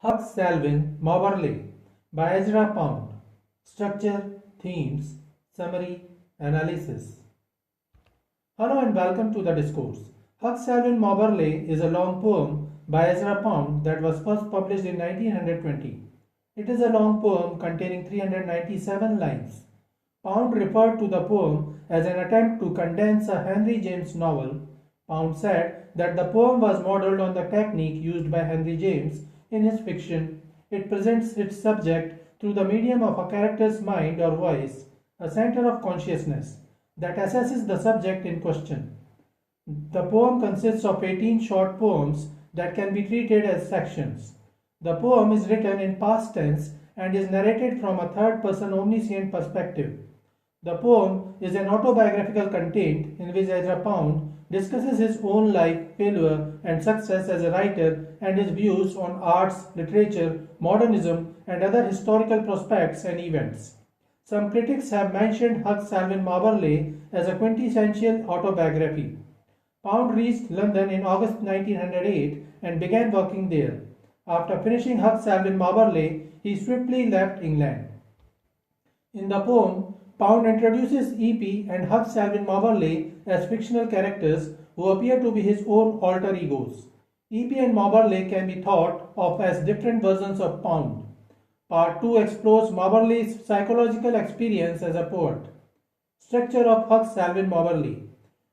Hugh Selwyn Mauberley by Ezra Pound. Structure, themes, summary, analysis. Hello and welcome to the discourse. Hugh Selwyn Mauberley is a long poem by Ezra Pound that was first published in 1920. It is a long poem containing 397 lines. Pound referred to the poem as an attempt to condense a Henry James novel. Pound said that the poem was modeled on the technique used by Henry James in his fiction. It presents its subject through the medium of a character's mind or voice, a center of consciousness that assesses the subject in question. The poem consists of 18 short poems that can be treated as sections. The poem is written in past tense and is narrated from a third-person omniscient perspective. The poem is an autobiographical content in which Ezra Pound discusses his own life, failure, and success as a writer and his views on arts, literature, modernism, and other historical prospects and events. Some critics have mentioned Hugh Selwyn Mauberley as a quintessential autobiography. Pound reached London in August 1908 and began working there. After finishing Hugh Selwyn Mauberley, he swiftly left England. In the poem, Pound introduces E.P. and Hugh Selwyn Mauberley as fictional characters who appear to be his own alter egos. E.P. and Mauberley can be thought of as different versions of Pound. Part 2 explores Mauberley's psychological experience as a poet. Structure of Hugh Selwyn Mauberley.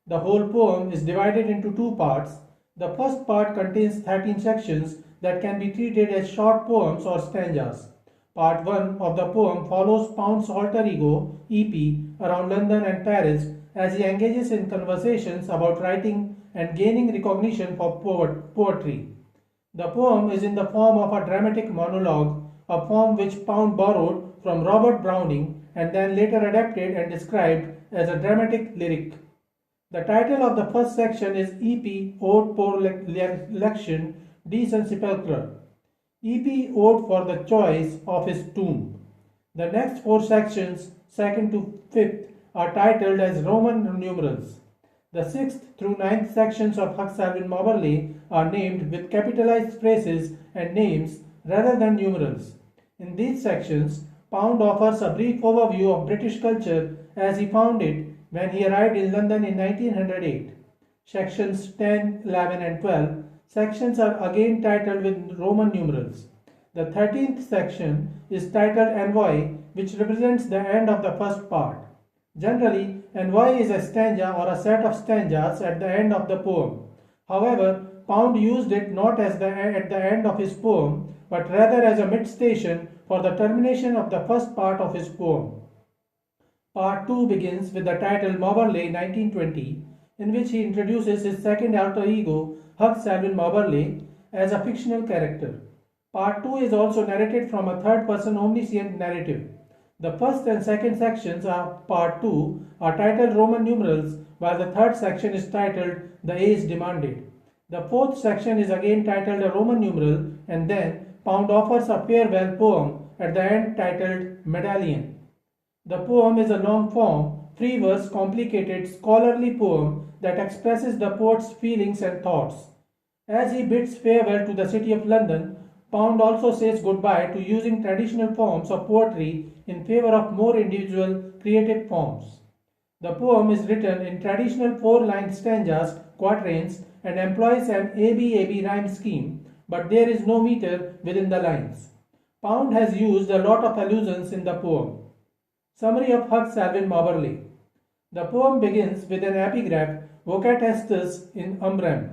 The whole poem is divided into two parts. The first part contains 13 sections that can be treated as short poems or stanzas. Part 1 of the poem follows Pound's alter ego, E.P., around London and Paris as he engages in conversations about writing and gaining recognition for poetry. The poem is in the form of a dramatic monologue, a form which Pound borrowed from Robert Browning and then later adapted and described as a dramatic lyric. The title of the first section is E.P. Ode pour l'élection de son sépulcre. E.P. ode for the choice of his tomb. The next four sections, 2nd to 5th, are titled as Roman numerals. The 6th through 9th sections of Hugh Selwyn Mauberley are named with capitalized phrases and names rather than numerals. In these sections, Pound offers a brief overview of British culture as he found it when he arrived in London in 1908. Sections 10, 11 and 12 sections are again titled with Roman numerals. The 13th section is titled Envoy, which represents the end of the first part. Generally, envoy is a stanza or a set of stanzas at the end of the poem. However, Pound used it not as at the end of his poem, but rather as a mid-station for the termination of the first part of his poem. Part 2 begins with the title Mauberley 1920, in which he introduces his second alter ego, Hugh Selwyn Mauberley, as a fictional character. Part 2 is also narrated from a third-person omniscient narrative. The first and second sections of Part 2 are titled Roman numerals, while the third section is titled The Age Demanded. The fourth section is again titled a Roman numeral, and then Pound offers a farewell poem at the end titled Medallion. The poem is a long-form, free-verse, complicated, scholarly poem that expresses the poet's feelings and thoughts. As he bids farewell to the city of London, Pound also says goodbye to using traditional forms of poetry in favor of more individual, creative forms. The poem is written in traditional four-line stanzas, quatrains, and employs an ABAB rhyme scheme, but there is no meter within the lines. Pound has used a lot of allusions in the poem. Summary of Hugh Selwyn Mauberley. The poem begins with an epigraph, Vocat Estus in Umbrem,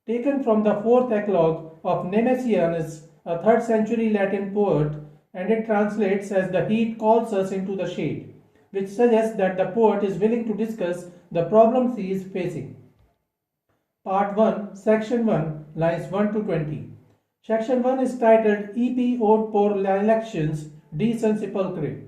taken from the fourth eclogue of Nemesianus, a 3rd century Latin poet, and it translates as the heat calls us into the shade, which suggests that the poet is willing to discuss the problems he is facing. Part 1, Section 1, lines 1 to 20. Section 1 is titled E.P. Ode pour l'élection de son sépulcre,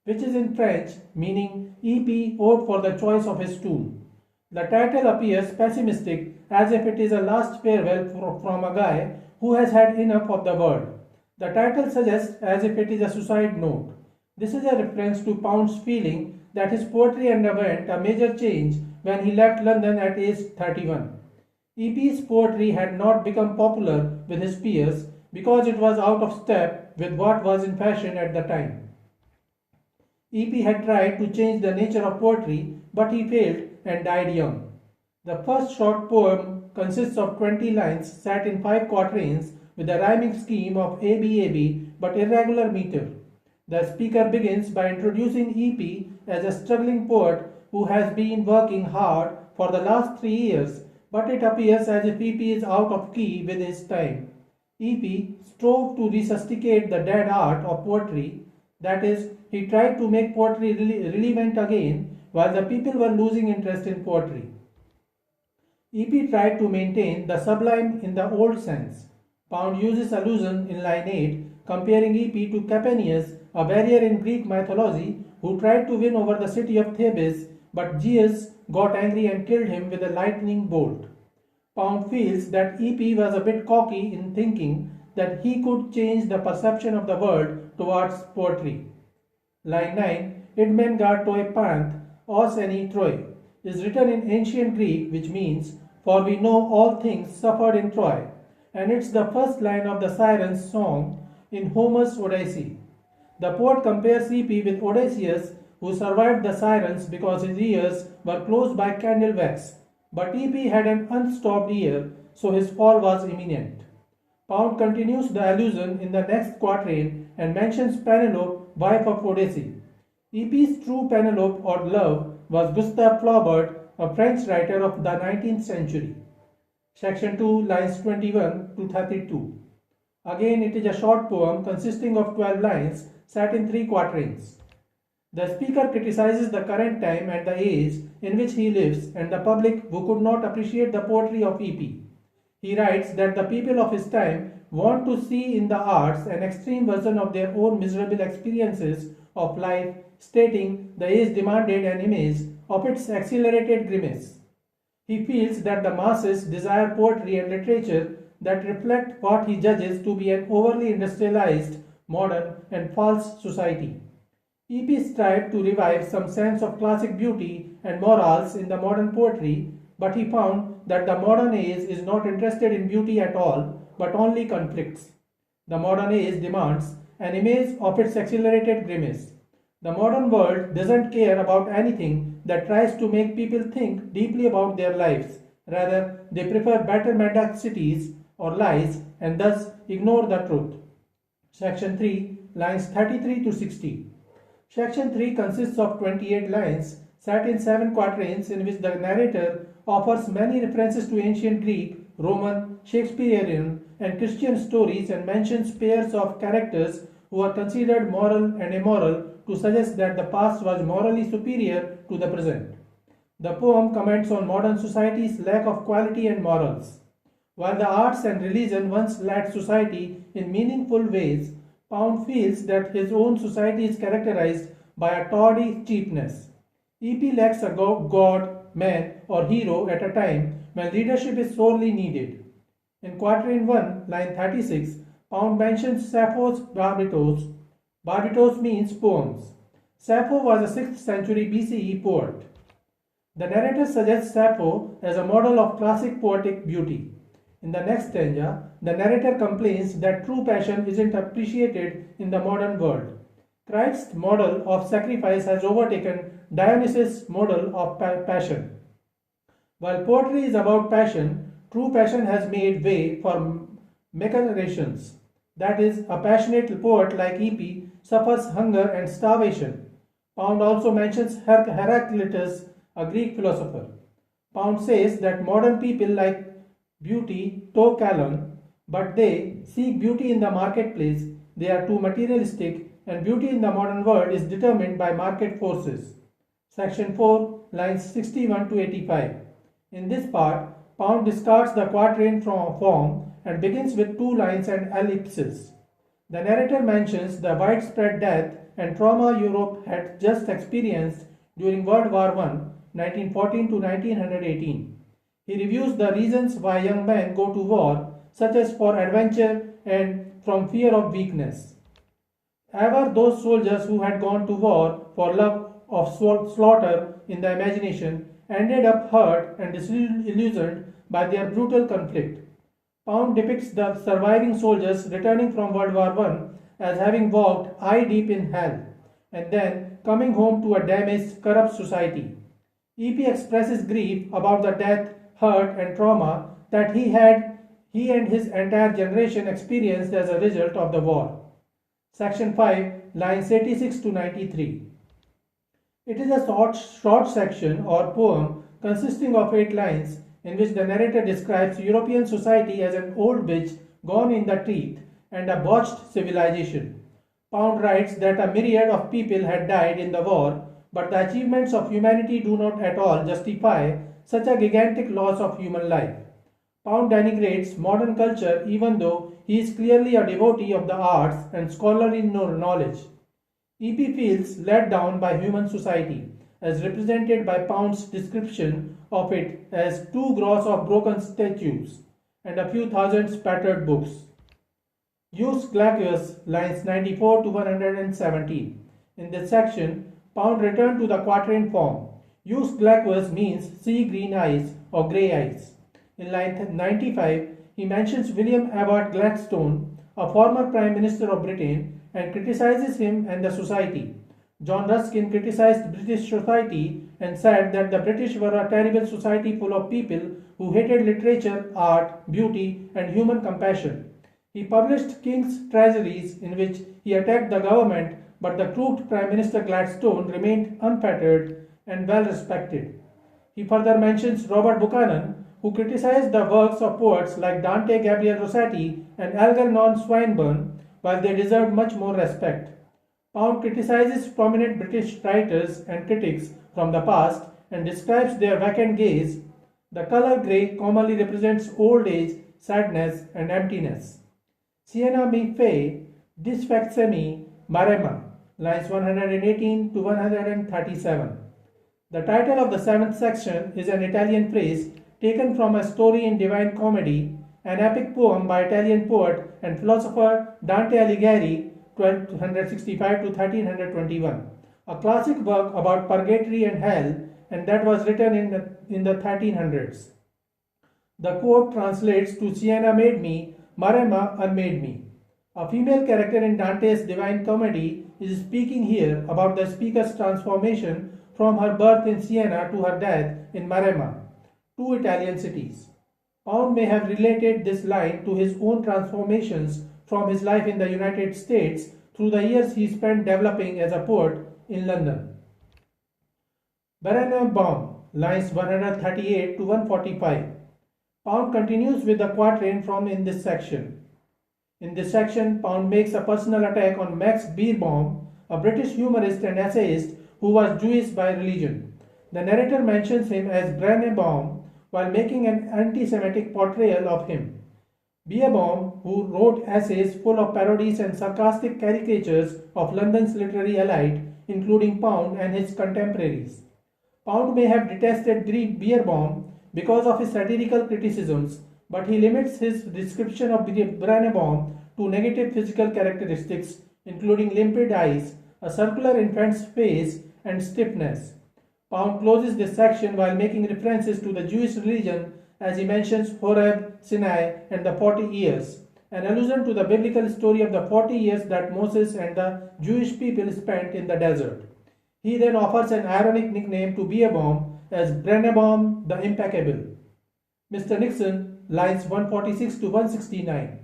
which is in French meaning E.P. Ode for the choice of his tomb. The title appears pessimistic as if it is a last farewell from a guy who has had enough of the world. The title suggests as if it is a suicide note. This is a reference to Pound's feeling that his poetry underwent a major change when he left London at age 31. E.P.'s poetry had not become popular with his peers because it was out of step with what was in fashion at the time. E.P. had tried to change the nature of poetry, but he failed and died young. The first short poem consists of 20 lines set in 5 quatrains with a rhyming scheme of ABAB but irregular meter. The speaker begins by introducing E.P. as a struggling poet who has been working hard for the last 3 years, but it appears as if E.P. is out of key with his time. E.P. strove to resuscitate the dead art of poetry, that is, he tried to make poetry relevant again while the people were losing interest in poetry. E.P. tried to maintain the sublime in the old sense. Pound uses allusion in line 8, comparing E.P. to Capaneus, a warrior in Greek mythology who tried to win over the city of Thebes, but Zeus got angry and killed him with a lightning bolt. Pound feels that E.P. was a bit cocky in thinking that he could change the perception of the world towards poetry. Line 9, Idmen toi panth, os eni Troy, is written in ancient Greek, which means, for we know all things suffered in Troy, and it's the first line of the Sirens' song in Homer's Odyssey. The poet compares E.P. with Odysseus, who survived the Sirens because his ears were closed by candle wax, but E.P. had an unstopped ear, so his fall was imminent. Pound continues the allusion in the next quatrain and mentions Penelope, wife of Odyssey. E.P.'s true Penelope or love was Gustave Flaubert, a French writer of the 19th century. Section 2, lines 21 to 32. Again, it is a short poem consisting of 12 lines set in 3 quatrains. The speaker criticizes the current time and the age in which he lives and the public who could not appreciate the poetry of E.P. He writes that the people of his time want to see in the arts an extreme version of their own miserable experiences of life, stating the age demanded an image of its accelerated grimace. He feels that the masses desire poetry and literature that reflect what he judges to be an overly industrialized, modern and false society. E.P. strived to revive some sense of classic beauty and morals in the modern poetry, but he found that the modern age is not interested in beauty at all, but only conflicts. The modern age demands an image of its accelerated grimace. The modern world doesn't care about anything that tries to make people think deeply about their lives. Rather, they prefer better mendacities or lies and thus ignore the truth. Section 3, lines 33 to 60. Section 3 consists of 28 lines set in 7 quatrains in which the narrator offers many references to ancient Greek, Roman, Shakespearean and Christian stories and mentions pairs of characters who are considered moral and immoral to suggest that the past was morally superior to the present. The poem comments on modern society's lack of quality and morals. While the arts and religion once led society in meaningful ways, Pound feels that his own society is characterized by a tawdry cheapness. E.P. lacks a god, man or hero at a time when leadership is sorely needed. In quatrain 1, line 36, Pound mentions Sappho's Barbitos. Barbitos means poems. Sappho was a 6th century BCE poet. The narrator suggests Sappho as a model of classic poetic beauty. In the next stanza, the narrator complains that true passion isn't appreciated in the modern world. Christ's model of sacrifice has overtaken Dionysus' model of passion. While poetry is about passion, true passion has made way for machinations. That is, a passionate poet like E.P. suffers hunger and starvation. Pound also mentions Heraclitus, a Greek philosopher. Pound says that modern people like beauty to Calon, but they seek beauty in the marketplace. They are too materialistic, and beauty in the modern world is determined by market forces. Section 4, lines 61 to 85. In this part, Pound discards the quatrain form and begins with 2 lines and ellipses. The narrator mentions the widespread death and trauma Europe had just experienced during World War I, 1914 to 1918. He reviews the reasons why young men go to war, such as for adventure and from fear of weakness. Ever those soldiers who had gone to war for love of slaughter in the imagination ended up hurt and disillusioned by their brutal conflict. Pound depicts the surviving soldiers returning from World War I as having walked eye deep in hell and then coming home to a damaged, corrupt society. EP expresses grief about the death, hurt, and trauma that he and his entire generation experienced as a result of the war. Section 5, lines 86 to 93. It is a short section or poem consisting of 8 lines in which the narrator describes European society as an old witch gone in the teeth and a botched civilization. Pound writes that a myriad of people had died in the war, but the achievements of humanity do not at all justify such a gigantic loss of human life. Pound denigrates modern culture even though he is clearly a devotee of the arts and scholarly knowledge. EP feels let down by human society, as represented by Pound's description of it as 2 gross of broken statues and a few thousand spattered books. Use Glacius, lines 94 to 117. In this section, Pound returned to the quatrain form. Use Glacius means sea green eyes or grey eyes. In line 95, he mentions William Ewart Gladstone, a former Prime Minister of Britain, and criticizes him and the society. John Ruskin criticized British society and said that the British were a terrible society full of people who hated literature, art, beauty, and human compassion. He published King's Treasuries, in which he attacked the government, but the crooked Prime Minister Gladstone remained unfettered and well respected. He further mentions Robert Buchanan, who criticized the works of poets like Dante Gabriel Rossetti and Algernon Swinburne, while they deserved much more respect. Pound criticizes prominent British writers and critics from the past and describes their vacant gaze. The color grey commonly represents old age, sadness, and emptiness. Siena mi fe disfectemi marema, lines 118 to 137. The title of the 7th section is an Italian phrase taken from a story in Divine Comedy, an epic poem by Italian poet and philosopher Dante Alighieri, 1265 to 1321, a classic work about purgatory and hell, and that was written in the 1300s. The quote translates to Siena made me, Maremma unmade me. A female character in Dante's Divine Comedy is speaking here about the speaker's transformation from her birth in Siena to her death in Maremma, 2 Italian cities. Pound may have related this line to his own transformations from his life in the United States through the years he spent developing as a poet in London. Baum, lines 138 to 145. Pound continues with the quatrain from in this section. In this section, Pound makes a personal attack on Max Beerbohm, a British humorist and essayist who was Jewish by religion. The narrator mentions him as Baum while making an anti-Semitic portrayal of him. Beerbohm, who wrote essays full of parodies and sarcastic caricatures of London's literary elite, including Pound and his contemporaries. Pound may have detested Beerbohm because of his satirical criticisms, but he limits his description of Baum to negative physical characteristics, including limpid eyes, a circular infant's face, and stiffness. Pound closes this section while making references to the Jewish religion as he mentions Horeb, Sinai, and the 40 years, an allusion to the biblical story of the 40 years that Moses and the Jewish people spent in the desert. He then offers an ironic nickname to Beerbohm as Brennebaum the Impeccable. Mr. Nixon, lines 146 to 169.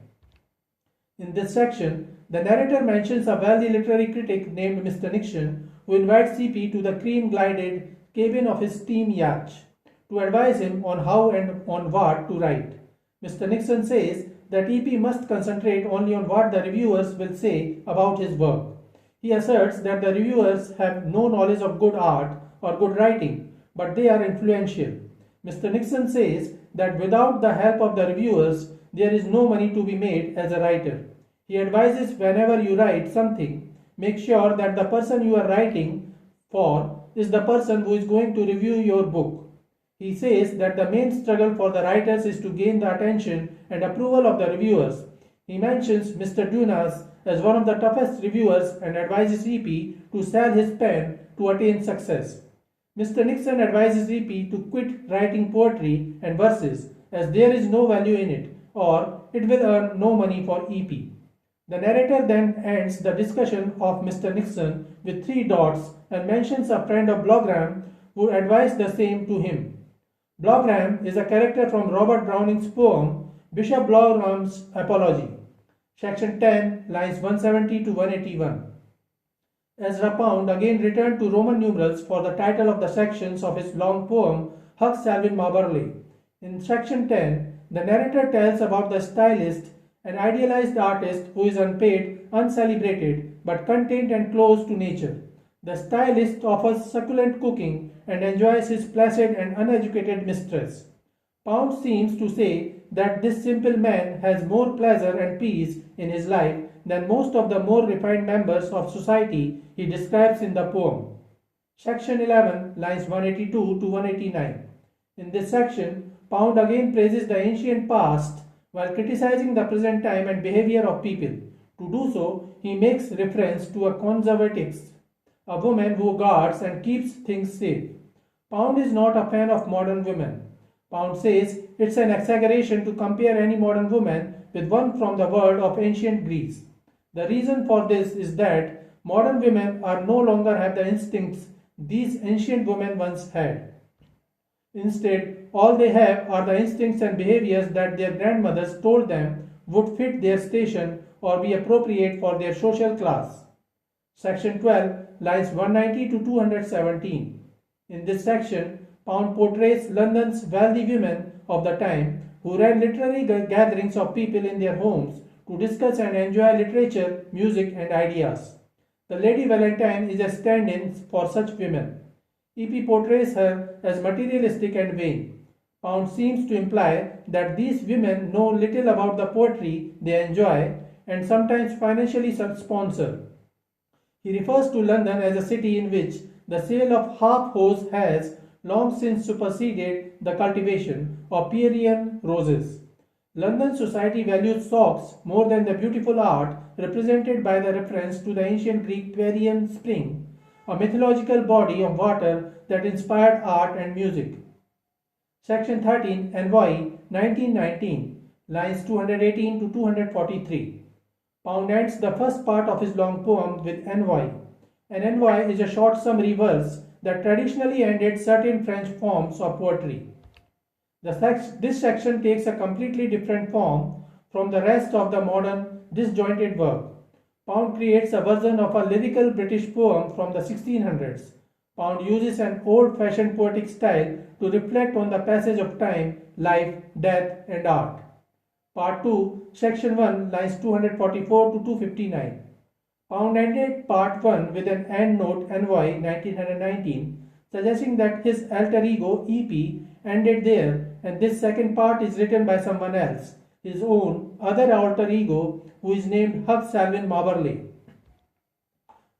In this section, the narrator mentions a wealthy literary critic named Mr. Nixon who invites CP to the cream-glided cabin of his steam yacht to advise him on how and on what to write. Mr. Nixon says that EP must concentrate only on what the reviewers will say about his work. He asserts that the reviewers have no knowledge of good art or good writing, but they are influential. Mr. Nixon says that without the help of the reviewers, there is no money to be made as a writer. He advises whenever you write something, make sure that the person you are writing for is the person who is going to review your book. He says that the main struggle for the writers is to gain the attention and approval of the reviewers. He mentions Mr. Dunas as one of the toughest reviewers and advises EP to sell his pen to attain success. Mr. Nixon advises EP to quit writing poetry and verses as there is no value in it, or it will earn no money for EP. The narrator then ends the discussion of Mr. Nixon with three dots and mentions a friend of Blogram who advised the same to him. Blogram is a character from Robert Browning's poem Bishop Blogram's Apology, section 10, lines 170 to 181. Ezra Pound again returned to Roman numerals for the title of the sections of his long poem Hugh Selwyn Mauberley. In section 10, the narrator tells about the stylist, an idealized artist who is unpaid, uncelebrated, but content and close to nature. The stylist offers succulent cooking and enjoys his placid and uneducated mistress. Pound seems to say that this simple man has more pleasure and peace in his life than most of the more refined members of society he describes in the poem. Section 11, lines 182 to 189. In this section, Pound again praises the ancient past while criticizing the present time and behavior of people. To do so, he makes reference to a conservatrix, a woman who guards and keeps things safe. Pound is not a fan of modern women. Pound says it's an exaggeration to compare any modern woman with one from the world of ancient Greece. The reason for this is that modern women are no longer have the instincts these ancient women once had. Instead, all they have are the instincts and behaviors that their grandmothers told them would fit their station or be appropriate for their social class. Section 12, lines 190 to 217. In this section, Pound portrays London's wealthy women of the time who ran literary gatherings of people in their homes to discuss and enjoy literature, music, and ideas. The Lady Valentine is a stand-in for such women. EP portrays her as materialistic and vain. Pound seems to imply that these women know little about the poetry they enjoy and sometimes financially sponsor. He refers to London as a city in which the sale of half-hose has long since superseded the cultivation of Pierian roses. London society values socks more than the beautiful art represented by the reference to the ancient Greek Pierian spring, a mythological body of water that inspired art and music. Section 13, Envoy, 1919, lines 218 to 243. Pound ends the first part of his long poem with Envoy. An envoy is a short summary verse that traditionally ended certain French forms of poetry. This section takes a completely different form from the rest of the modern disjointed work. Pound creates a version of a lyrical British poem from the 1600s. Pound uses an old-fashioned poetic style to reflect on the passage of time, life, death, and art. Part 2, Section 1, lines 244 to 259. Pound ended Part 1 with an endnote Envoy 1919, suggesting that his alter ego EP ended there and this second part is written by someone else, his own other alter ego who is named Hugh Selwyn Mauberley.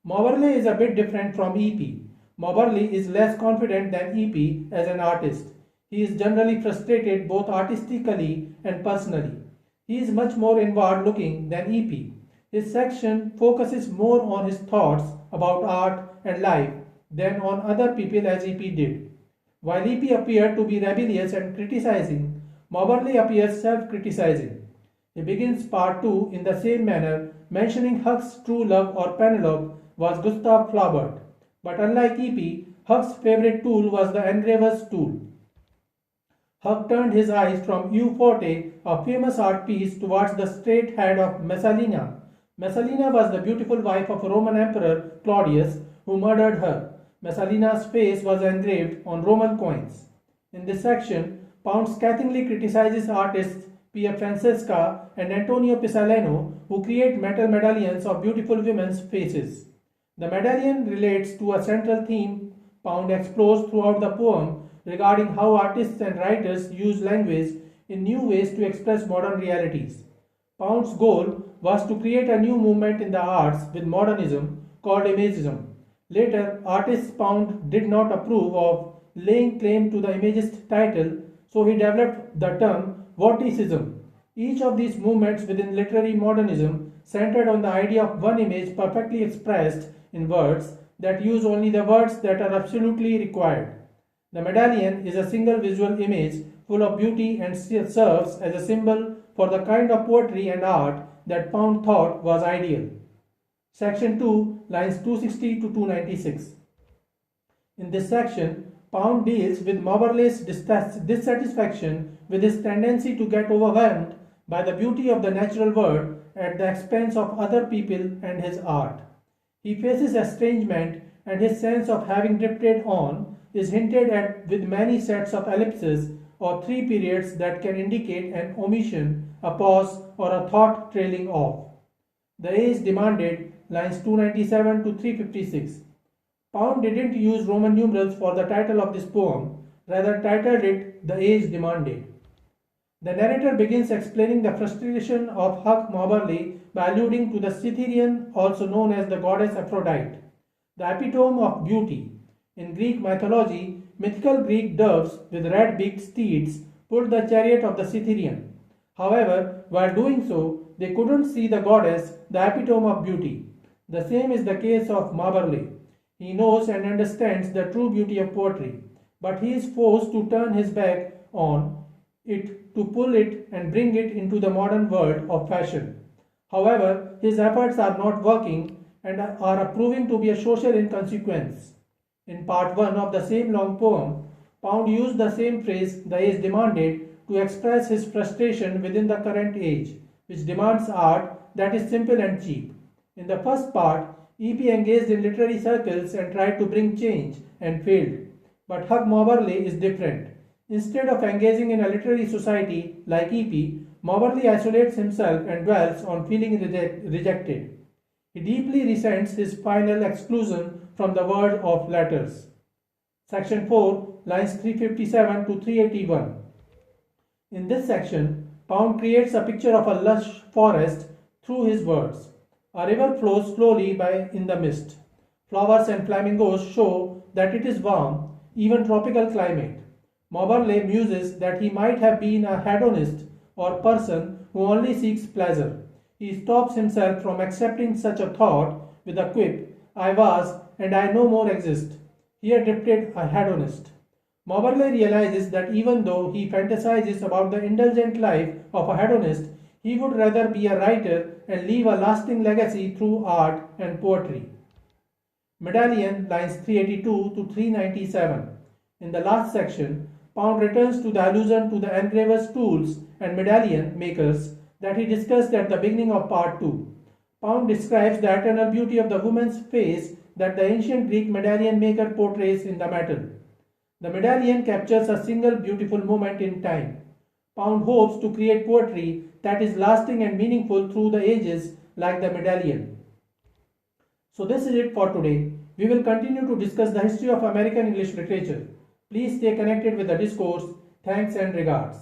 Mauberley is a bit different from EP. Mauberley is less confident than EP as an artist. He is generally frustrated both artistically and personally. He is much more inward looking than EP. His section focuses more on his thoughts about art and life than on other people as EP did. While EP appeared to be rebellious and criticizing, Mauberley appears self-criticizing. He begins Part 2 in the same manner, mentioning Huck's true love or Penelope was Gustav Flaubert. But unlike EP, Huck's favorite tool was the engraver's tool. Huck turned his eyes from U Forte, a famous art piece, towards the straight head of Messalina. Messalina was the beautiful wife of Roman Emperor Claudius, who murdered her. Messalina's face was engraved on Roman coins. In this section, Pound scathingly criticizes artists Pier Francesca and Antonio Pisaleno, who create metal medallions of beautiful women's faces. The medallion relates to a central theme Pound explores throughout the poem regarding how artists and writers use language in new ways to express modern realities. Pound's goal was to create a new movement in the arts with modernism called imagism. Later, artist Pound did not approve of laying claim to the imagist title, so he developed the term vorticism. Each of these movements within literary modernism centered on the idea of one image perfectly expressed in words that use only the words that are absolutely required. The medallion is a single visual image full of beauty and serves as a symbol for the kind of poetry and art that Pound thought was ideal. Section 2, lines 260 to 296. In this section, Pound deals with Mauberley's dissatisfaction with his tendency to get overwhelmed by the beauty of the natural world at the expense of other people and his art. He faces estrangement, and his sense of having drifted on is hinted at with many sets of ellipses or three periods that can indicate an omission, a pause, or a thought trailing off. The age demanded, lines 297 to 356. Pound didn't use Roman numerals for the title of this poem, rather titled it The Age Demanded. The narrator begins explaining the frustration of Hugh Mauberley by alluding to the Cytherean, also known as the goddess Aphrodite, the epitome of beauty. In Greek mythology, mythical Greek doves with red-beaked steeds pulled the chariot of the Cytherean. However, while doing so, they couldn't see the goddess, the epitome of beauty. The same is the case of Mauberley. He knows and understands the true beauty of poetry, but he is forced to turn his back on it to pull it and bring it into the modern world of fashion. However, his efforts are not working and are proving to be a social inconsequence. In part 1 of the same long poem, Pound used the same phrase, the age demanded, to express his frustration within the current age, which demands art that is simple and cheap. In the first part, E.P. engaged in literary circles and tried to bring change and failed. But Hugh Mauberley is different. Instead of engaging in a literary society like E.P., Mauberley isolates himself and dwells on feeling rejected. He deeply resents his final exclusion from the world of letters. Section 4, lines 357 to 381. In this section, Pound creates a picture of a lush forest through his words. A river flows slowly by in the mist. Flowers and flamingos show that it is warm, even tropical climate. Mauberley muses that he might have been a hedonist or person who only seeks pleasure. He stops himself from accepting such a thought with a quip, I was and I no more exist. Here drifted a hedonist. Mauberley realizes that even though he fantasizes about the indulgent life of a hedonist, he would rather be a writer and leave a lasting legacy through art and poetry. Medallion, lines 382 to 397. In the last section, Pound returns to the allusion to the engraver's tools and medallion makers that he discussed at the beginning of part 2. Pound describes the eternal beauty of the woman's face that the ancient Greek medallion maker portrays in the metal. The medallion captures a single beautiful moment in time. Pound hopes to create poetry that is lasting and meaningful through the ages like the medallion. So this is it for today. We will continue to discuss the history of American English literature. Please stay connected with the discourse. Thanks and regards.